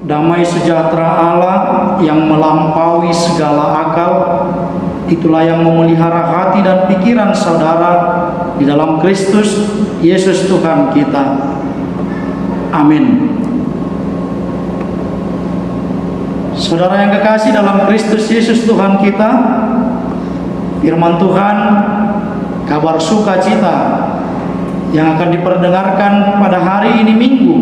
Damai sejahtera Allah yang melampaui segala akal, itulah yang memelihara hati dan pikiran saudara di dalam Kristus Yesus Tuhan kita. Amin. Saudara yang kekasih dalam Kristus Yesus Tuhan kita, firman Tuhan, kabar sukacita yang akan diperdengarkan pada hari ini Minggu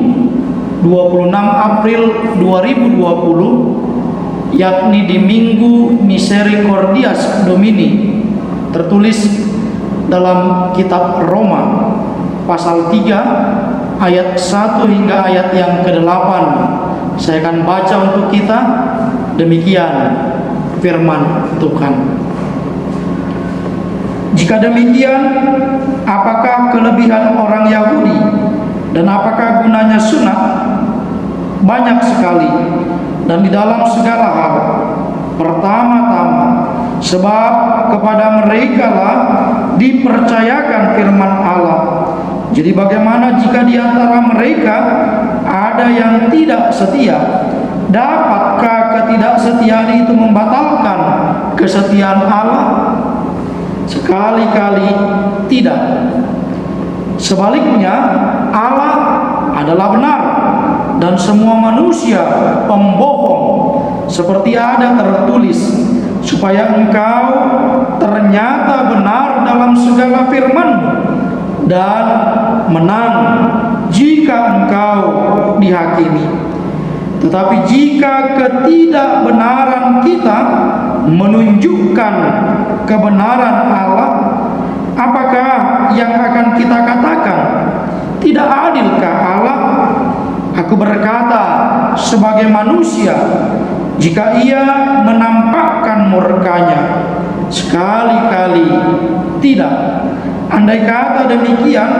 26 April 2020, yakni di Minggu Misericordias Domini, tertulis dalam kitab Roma pasal 3 ayat 1 hingga ayat yang ke-8. Saya akan baca untuk kita. Demikian firman Tuhan. Jika demikian, apakah kelebihan orang Yahudi dan apakah gunanya sunat? Banyak sekali, dan di dalam segala hal. Pertama-tama, sebab kepada mereka lah dipercayakan firman Allah. Jadi bagaimana jika di antara mereka ada yang tidak setia? Dapatkah ketidaksetiaan itu membatalkan kesetiaan Allah? Sekali-kali tidak. Sebaliknya, Allah adalah benar dan semua manusia pembohong, seperti ada tertulis, supaya engkau ternyata benar dalam segala firman-Mu dan menang jika engkau dihakimi. Tetapi jika ketidakbenaran kita menunjukkan kebenaran Allah, apakah yang akan kita katakan? Tidak adilkah Allah? Aku berkata sebagai manusia, jika ia menampakkan murkanya. Sekali-kali tidak. Andai kata demikian,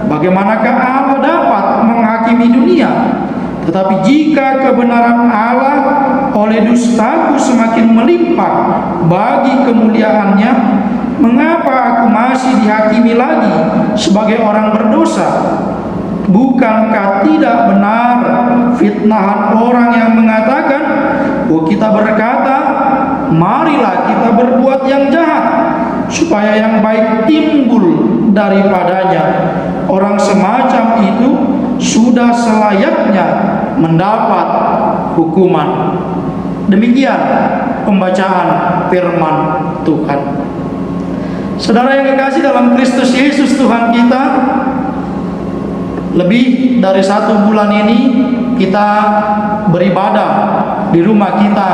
bagaimanakah Allah dapat menghakimi dunia? Tetapi jika kebenaran Allah oleh dustaku semakin melimpah bagi kemuliaannya, mengapa aku masih dihakimi lagi sebagai orang berdosa? Bukankah tidak benar fitnahan orang yang mengatakan, oh kita berkata, marilah kita berbuat yang jahat, supaya yang baik timbul daripadanya. Orang semacam itu sudah selayaknya mendapat hukuman. Demikian pembacaan firman Tuhan. Saudara yang kekasih dalam Kristus Yesus Tuhan kita, lebih dari 1 bulan ini kita beribadah di rumah kita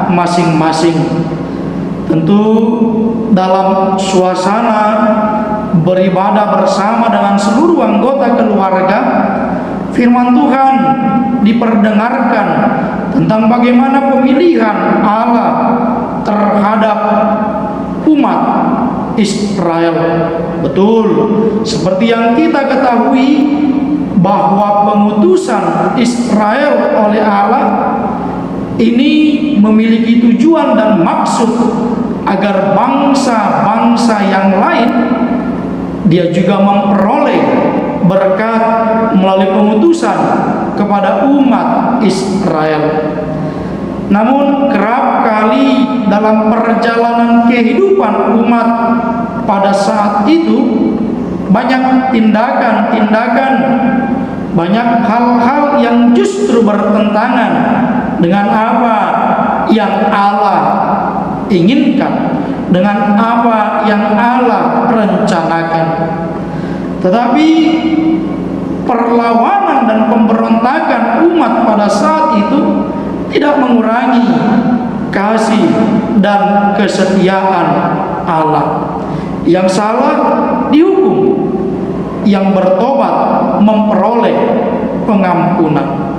masing-masing. Tentu dalam suasana beribadah bersama dengan seluruh anggota keluarga, firman Tuhan diperdengarkan tentang bagaimana pemilihan Allah terhadap umat Israel. Betul, seperti yang kita ketahui bahwa pemutusan Israel oleh Allah ini memiliki tujuan dan maksud agar bangsa-bangsa yang lain dia juga memperoleh berkat melalui pemutusan kepada umat Israel. Namun kerap kali dalam perjalanan kehidupan umat pada saat itu, banyak tindakan-tindakan, banyak hal-hal yang justru bertentangan dengan apa yang Allah inginkan, dengan apa yang Allah rencanakan. Tetapi perlawanan dan pemberontakan umat pada saat itu tidak mengurangi kasih dan kesetiaan Allah. Yang salah dihukum, yang bertobat memperoleh pengampunan.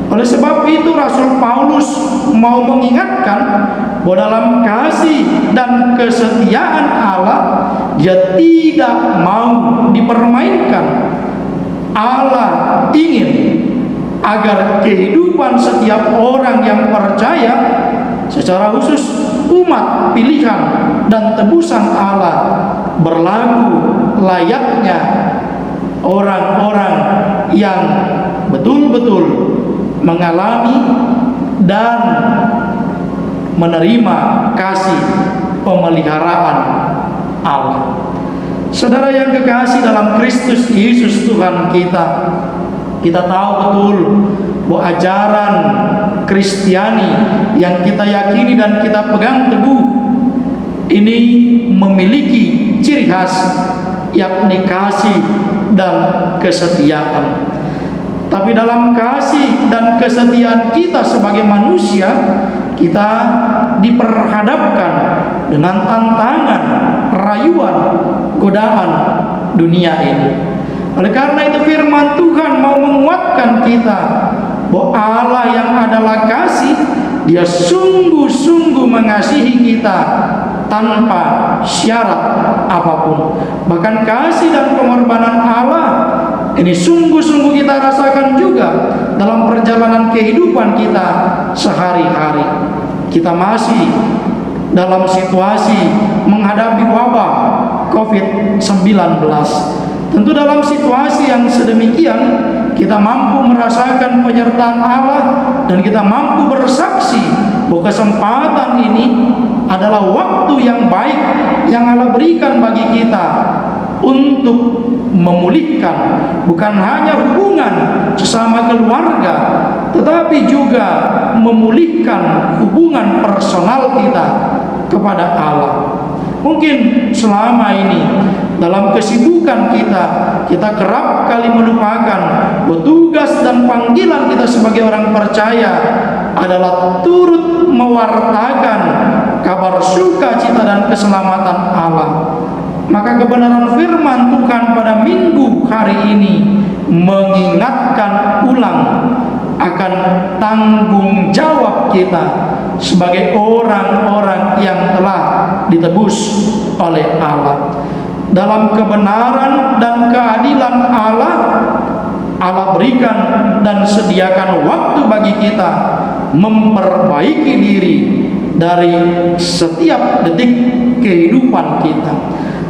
Oleh sebab itu Rasul Paulus mau mengingatkan bahwa dalam kasih dan kesetiaan Allah, dia tidak mau dipermainkan. Allah ingin agar kehidupan setiap orang yang percaya, secara khusus umat pilihan dan tebusan Allah, berlaku layaknya orang-orang yang betul-betul mengalami dan menerima kasih pemeliharaan Allah. Saudara yang kekasih dalam Kristus Yesus Tuhan kita, kita tahu betul bahwa ajaran Kristiani yang kita yakini dan kita pegang teguh ini memiliki ciri khas, yakni kasih dan kesetiaan. Tapi dalam kasih dan kesetiaan kita sebagai manusia, kita diperhadapkan dengan tantangan, rayuan, godaan dunia ini. Oleh karena itu firman Tuhan mau menguatkan kita bahwa Allah yang adalah kasih, Dia sungguh-sungguh mengasihi kita tanpa syarat apapun. Bahkan kasih dan pengorbanan Allah ini sungguh-sungguh kita rasakan juga dalam perjalanan kehidupan kita sehari-hari. Kita masih dalam situasi menghadapi wabah COVID-19. Tentu dalam situasi yang sedemikian kita mampu merasakan penyertaan Allah dan kita mampu bersaksi bahwa kesempatan ini adalah waktu yang baik yang Allah berikan bagi kita untuk memulihkan bukan hanya hubungan sesama keluarga, tetapi juga memulihkan hubungan personal kita kepada Allah. Mungkin selama ini dalam kesibukan kita kerap kali melupakan bahwa tugas dan panggilan kita sebagai orang percaya adalah turut mewartakan kabar sukacita dan keselamatan Allah. Maka kebenaran firman Tuhan pada minggu hari ini mengingatkan ulang akan tanggung jawab kita sebagai orang-orang yang telah ditebus oleh Allah. Dalam kebenaran dan keadilan Allah, Allah berikan dan sediakan waktu bagi kita memperbaiki diri dari setiap detik kehidupan kita,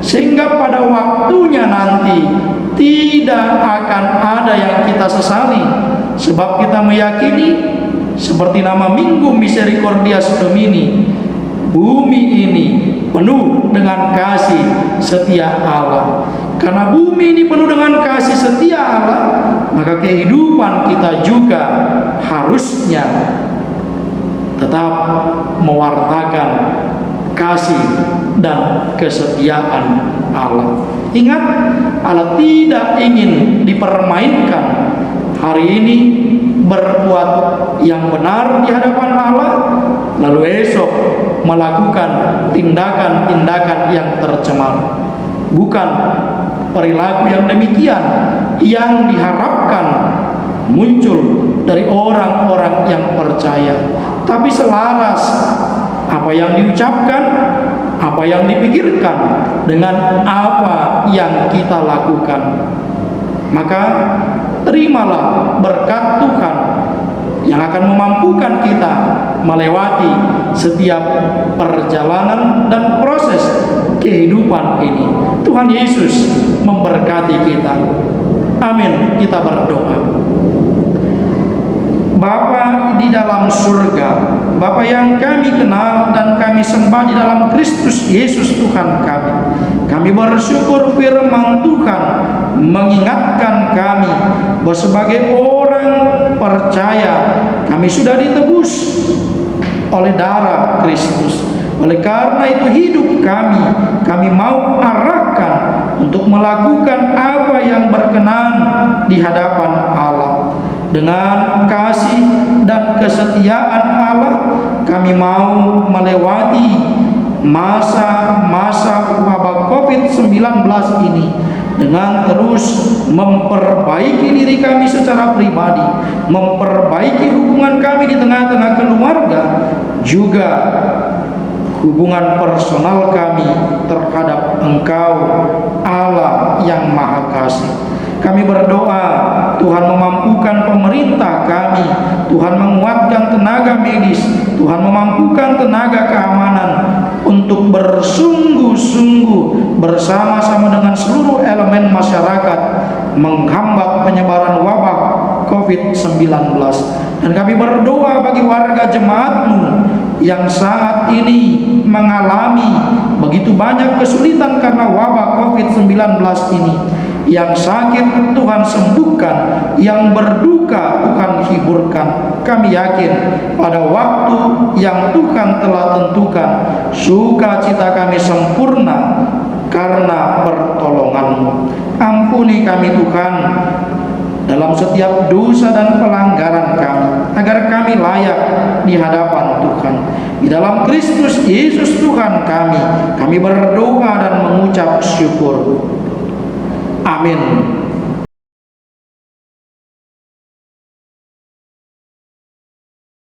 sehingga pada waktunya nanti tidak akan ada yang kita sesali, sebab kita meyakini seperti nama Minggu Misericordias Domini, bumi ini penuh dengan kasih setia Allah. Karena bumi ini penuh dengan kasih setia Allah, maka kehidupan kita juga harusnya tetap mewartakan kasih dan kesetiaan Allah. Ingat, Allah tidak ingin dipermainkan. Hari ini berbuat yang benar di hadapan Allah, lalu esok melakukan tindakan-tindakan yang tercemar. Bukan perilaku yang demikian yang diharapkan muncul dari orang-orang yang percaya, tapi selaras apa yang diucapkan, apa yang dipikirkan dengan apa yang kita lakukan. Maka terimalah berkat Tuhan yang akan memampukan kita melewati setiap perjalanan dan proses kehidupan ini. Tuhan Yesus memberkati kita. Amin. Kita berdoa. Bapa di dalam surga, Bapa yang kami kenal dan kami sembah di dalam Kristus Yesus Tuhan kami bersyukur firman Tuhan mengingatkan kami bahwa sebagai orang percaya kami sudah ditebus oleh darah Kristus. Oleh karena itu hidup kami mau arahkan untuk melakukan apa yang berkenan di hadapan Allah. Dengan kasih dan kesetiaan Allah, kami mau melewati masa-masa wabah COVID-19 ini dengan terus memperbaiki diri kami secara pribadi, memperbaiki hubungan kami di tengah-tengah keluarga, juga hubungan personal kami terhadap Engkau, Allah yang Maha Kasih. Kami berdoa Tuhan memampukan pemerintah kami, Tuhan menguatkan tenaga medis, Tuhan memampukan tenaga keamanan untuk bersungguh-sungguh bersama-sama dengan seluruh elemen masyarakat menghambat penyebaran wabah COVID-19. Dan kami berdoa bagi warga jemaat-Mu yang saat ini mengalami begitu banyak kesulitan karena wabah COVID-19 ini. Yang sakit Tuhan sembuhkan, yang berduka Tuhan hiburkan. Kami yakin pada waktu yang Tuhan telah tentukan, sukacita kami sempurna karena pertolongan-Mu. Ampuni kami Tuhan dalam setiap dosa dan pelanggaran kami, agar kami layak di hadapan Tuhan. Di dalam Kristus Yesus Tuhan kami berdoa dan mengucap syukur. Amin.